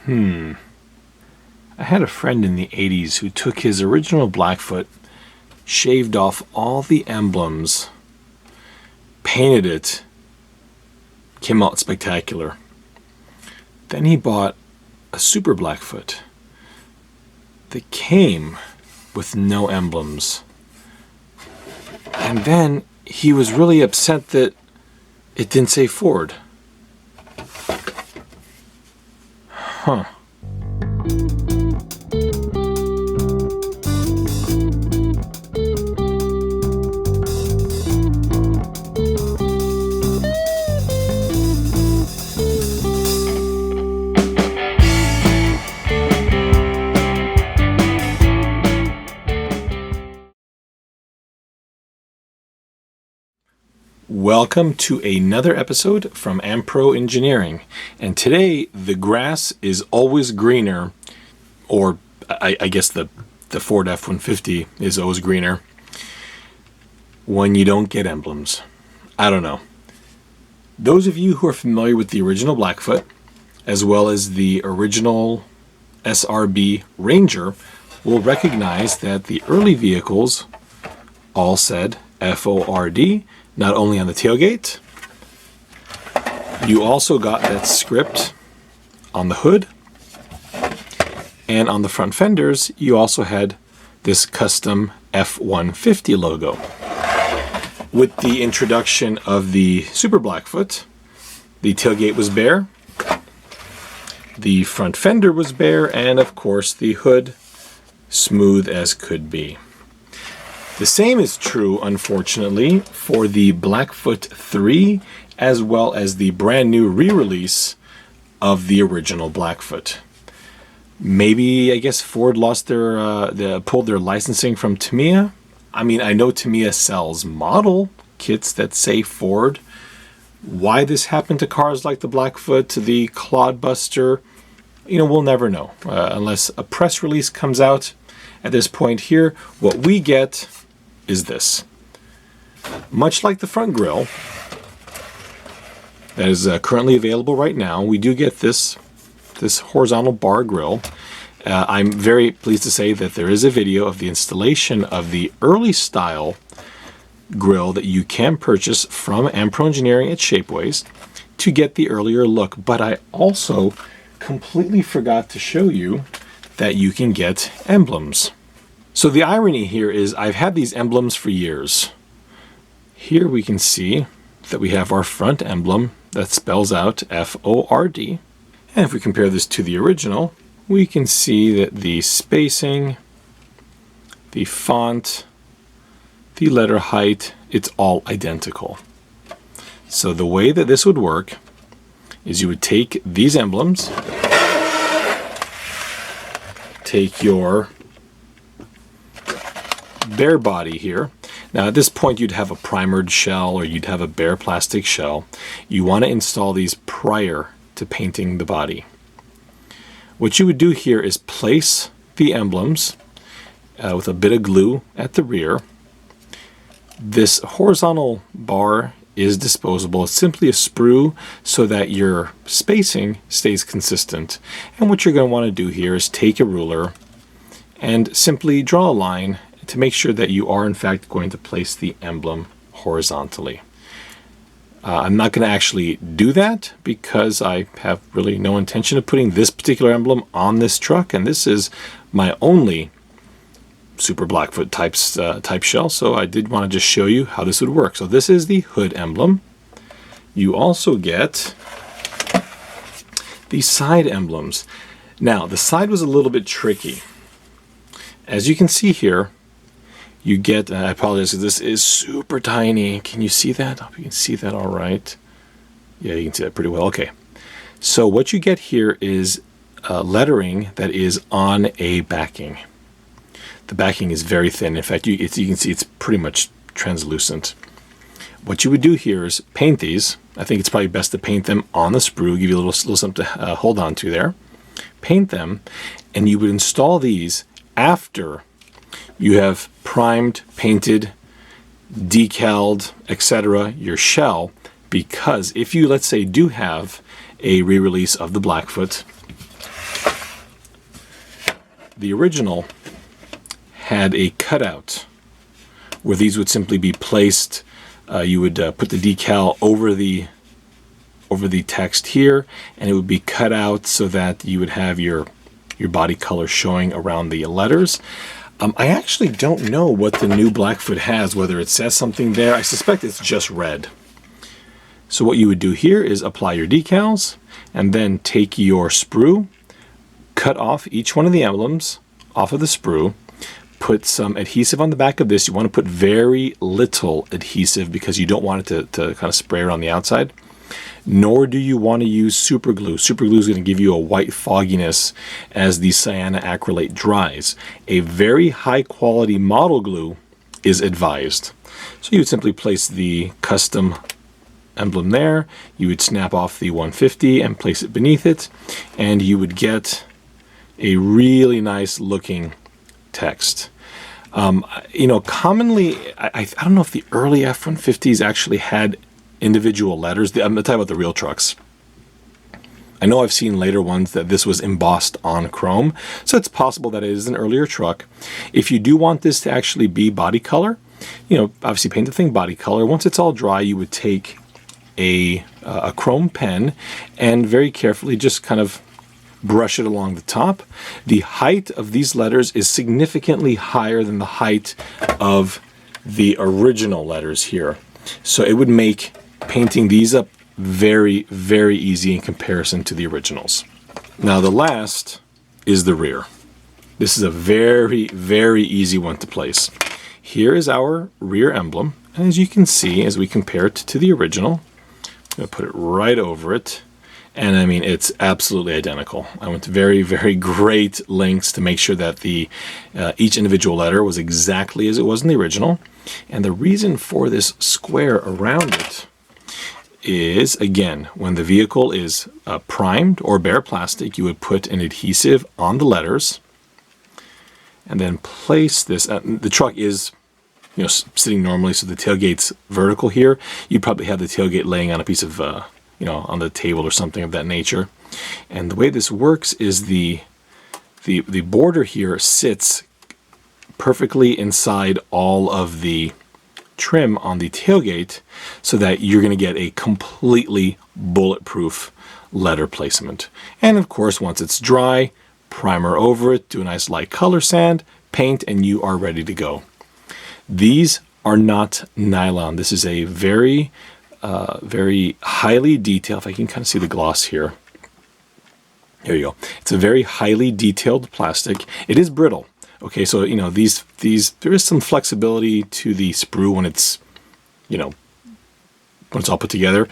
I had a friend in the 80s who took his original Blackfoot, shaved off all the emblems, painted it, came out spectacular. Then he bought a Super Blackfoot that came with no emblems. And then he was really upset that it didn't say Ford. Huh. Welcome to another episode from AMPRO Engineering, and today the grass is always greener, or I guess the Ford F-150 is always greener when you don't get emblems. I don't know. Those of you who are familiar with the original Blackfoot, as well as the original SRB Ranger, will recognize that the early vehicles all said F-O-R-D, not only on the tailgate. You also got that script on the hood, and on the front fenders you also had this custom F150 logo. With the introduction of the Super Blackfoot, the tailgate was bare, the front fender was bare, and of course the hood smooth as could be. The same is true, unfortunately, for the Blackfoot 3, as well as the brand new re-release of the original Blackfoot. Maybe, I guess, Ford lost pulled their licensing from Tamiya. I mean, I know Tamiya sells model kits that say Ford. Why this happened to cars like the Blackfoot, the Clodbuster, we'll never know. Unless a press release comes out. At this point here, what we get is this. Much like the front grille that is currently available right now, we do get this horizontal bar grille. I'm very pleased to say that there is a video of the installation of the early style grille that you can purchase from AMPRO Engineering at Shapeways to get the earlier look. But I also completely forgot to show you that you can get emblems. So the irony here is I've had these emblems for years. Here we can see that we have our front emblem that spells out F-O-R-D. And if we compare this to the original, we can see that the spacing, the font, the letter height, it's all identical. So the way that this would work is you would take these emblems, take your bare body here. Now at this point you'd have a primered shell or you'd have a bare plastic shell. You want to install these prior to painting the body. What you would do here is place the emblems with a bit of glue at the rear. This horizontal bar is disposable. It's simply a sprue so that your spacing stays consistent. And what you're going to want to do here is take a ruler and simply draw a line to make sure that you are in fact going to place the emblem horizontally. I'm not going to actually do that because I have really no intention of putting this particular emblem on this truck, and this is my only Super Blackfoot type shell, so I did want to just show you how this would work. So this is the hood emblem. You also get the side emblems. Now the side was a little bit tricky. As you can see here, you get, I apologize, this is super tiny. Can you see that? I hope you can see that all right. Yeah, you can see that pretty well. Okay. So what you get here is lettering that is on a backing. The backing is very thin. In fact, you can see it's pretty much translucent. What you would do here is paint these. I think it's probably best to paint them on the sprue, give you a little something to hold on to there. Paint them, and you would install these after you have primed, painted, decaled, etc. your shell, because if you, let's say, do have a re-release of the Blackfoot, The original had a cutout where these would simply be placed. You would put the decal over the text here, and it would be cut out so that you would have your body color showing around the letters. I actually don't know what the new Blackfoot has, whether it says something there. I suspect it's just red. So what you would do here is apply your decals, and then take your sprue, cut off each one of the emblems off of the sprue, put some adhesive on the back of this. You want to put very little adhesive because you don't want it to kind of spray around the outside. Nor do you want to use super glue. Super glue is going to give you a white fogginess as the cyanoacrylate dries. A very high quality model glue is advised. So you would simply place the custom emblem there. You would snap off the 150 and place it beneath it, and you would get a really nice looking text. You know, commonly, I don't know if the early F150s actually had individual letters. I'm talking about the real trucks. I know I've seen later ones that this was embossed on chrome, so it's possible that it is an earlier truck. If you do want this to actually be body color, you know, obviously paint the thing body color. Once it's all dry, you would take a chrome pen and very carefully just kind of brush it along the top. The height of these letters is significantly higher than the height of the original letters here. So it would make painting these up very, very easy in comparison to the originals. Now the last is the rear. This is a very, very easy one to place. Here is our rear emblem. And as you can see, as we compare it to the original, I'm going to put it right over it. And I mean, it's absolutely identical. I went to very, very great lengths to make sure that the each individual letter was exactly as it was in the original. And the reason for this square around it is, again, when the vehicle is primed or bare plastic, you would put an adhesive on the letters and then place this. The truck is, you know, sitting normally, so the tailgate's vertical here. You'd probably have the tailgate laying on a piece of you know, on the table or something of that nature. And the way this works is the border here sits perfectly inside all of the trim on the tailgate so that you're going to get a completely bulletproof letter placement. And of course, once it's dry, primer over it, do a nice light color sand, paint, and you are ready to go. These are not nylon. This is a very highly detailed, if I can kind of see the gloss here. Here you go. It's a very highly detailed plastic. It is brittle. Okay, so, you know, these there is some flexibility to the sprue when it's, you know, when it's all put together.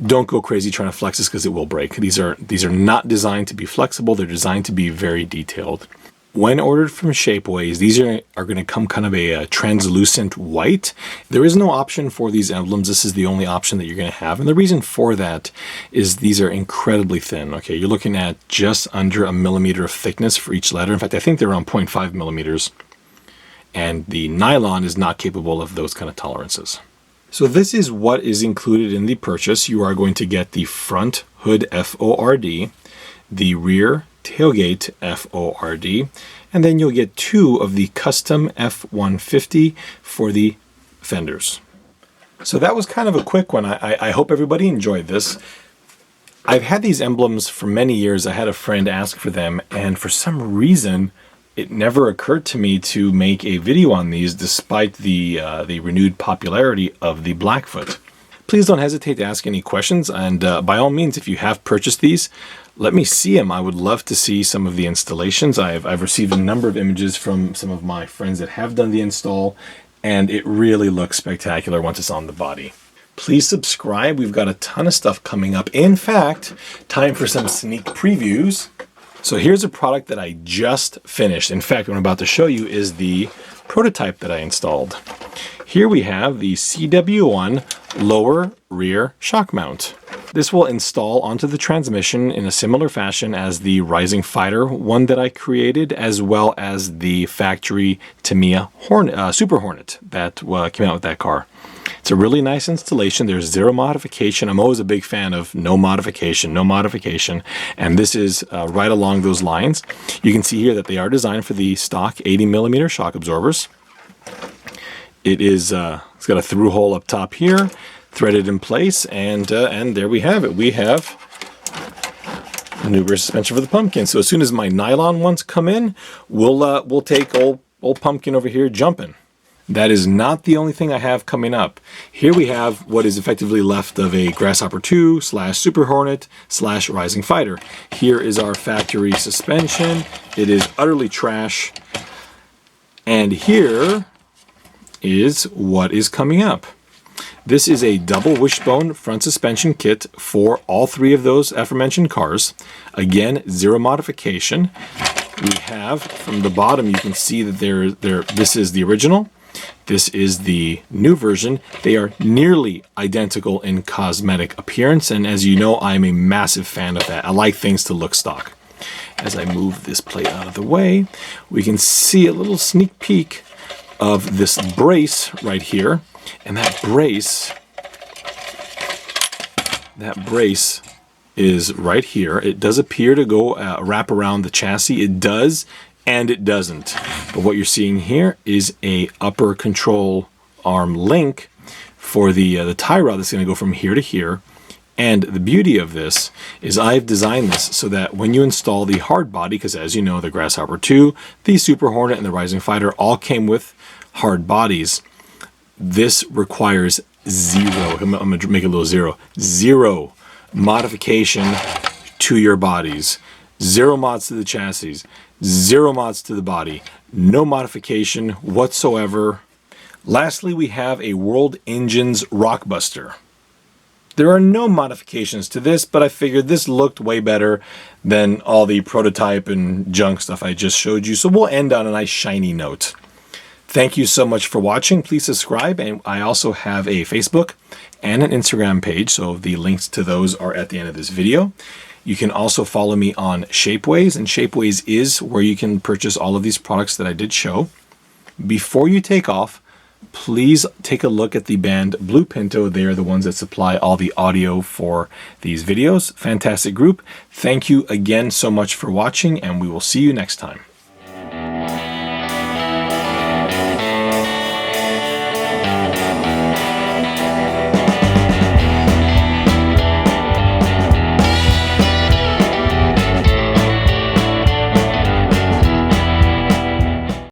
Don't go crazy trying to flex this because it will break. These are not designed to be flexible. They're designed to be very detailed. When ordered from Shapeways, these are going to come kind of a translucent white. There is no option for these emblems. This is the only option that you're going to have. And the reason for that is these are incredibly thin. Okay, you're looking at just under 1 millimeter of thickness for each letter. In fact, I think they're around 0.5 millimeters. And the nylon is not capable of those kind of tolerances. So this is what is included in the purchase. You are going to get the front hood FORD, the rear tailgate FORD, and then you'll get 2 of the custom F150 for the fenders. So that was kind of a quick one. I hope everybody enjoyed this. I've had these emblems for many years. I had a friend ask for them, and for some reason it never occurred to me to make a video on these despite the renewed popularity of the Blackfoot. Please don't hesitate to ask any questions, and by all means, if you have purchased these, let me see them. I would love to see some of the installations. I've received a number of images from some of my friends that have done the install, and it really looks spectacular once it's on the body. Please subscribe. We've got a ton of stuff coming up. In fact, time for some sneak previews. So here's a product that I just finished. In fact, what I'm about to show you is the prototype that I installed. Here we have the CW1 lower rear shock mount. This will install onto the transmission in a similar fashion as the Rising Fighter one that I created, as well as the factory Tamiya Super Hornet that came out with that car. It's a really nice installation. There's zero modification. I'm always a big fan of no modification, no modification. And this is right along those lines. You can see here that they are designed for the stock 80mm shock absorbers. It is, it's got a through hole up top here, threaded in place, and there we have it. We have a new rear suspension for the pumpkin. So as soon as my nylon ones come in, we'll take old pumpkin over here jumping. That is not the only thing I have coming up. Here we have what is effectively left of a Grasshopper 2 / Super Hornet / Rising Fighter. Here is our factory suspension. It is utterly trash. And here is what is coming up. This is a double Wishbone front suspension kit for all three of those aforementioned cars. Again, zero modification. We have, from the bottom, you can see that this is the original. This is the new version. They are nearly identical in cosmetic appearance, and as you know, I'm a massive fan of that. I like things to look stock. As I move this plate out of the way, we can see a little sneak peek of this brace right here, and that brace is right here. It does appear to go wrap around the chassis. It does, and it doesn't. But what you're seeing here is a upper control arm link for the tie rod that's going to go from here to here. And the beauty of this is I've designed this so that when you install the hard body, because as you know, the Grasshopper 2, the Super Hornet, and the Rising Fighter all came with hard bodies. This requires zero, I'm going to make it a little zero modification to your bodies. Zero mods to the chassis. Zero mods to the body. No modification whatsoever. Lastly, we have a World Engines Rockbuster. There are no modifications to this, but I figured this looked way better than all the prototype and junk stuff I just showed you. So we'll end on a nice shiny note. Thank you so much for watching. Please subscribe, and I also have a Facebook and an Instagram page, so the links to those are at the end of this video. You can also follow me on Shapeways, and Shapeways is where you can purchase all of these products that I did show. Before you take off, please take a look at the band Blue Pinto. They are the ones that supply all the audio for these videos. Fantastic group. Thank you again so much for watching, and we will see you next time.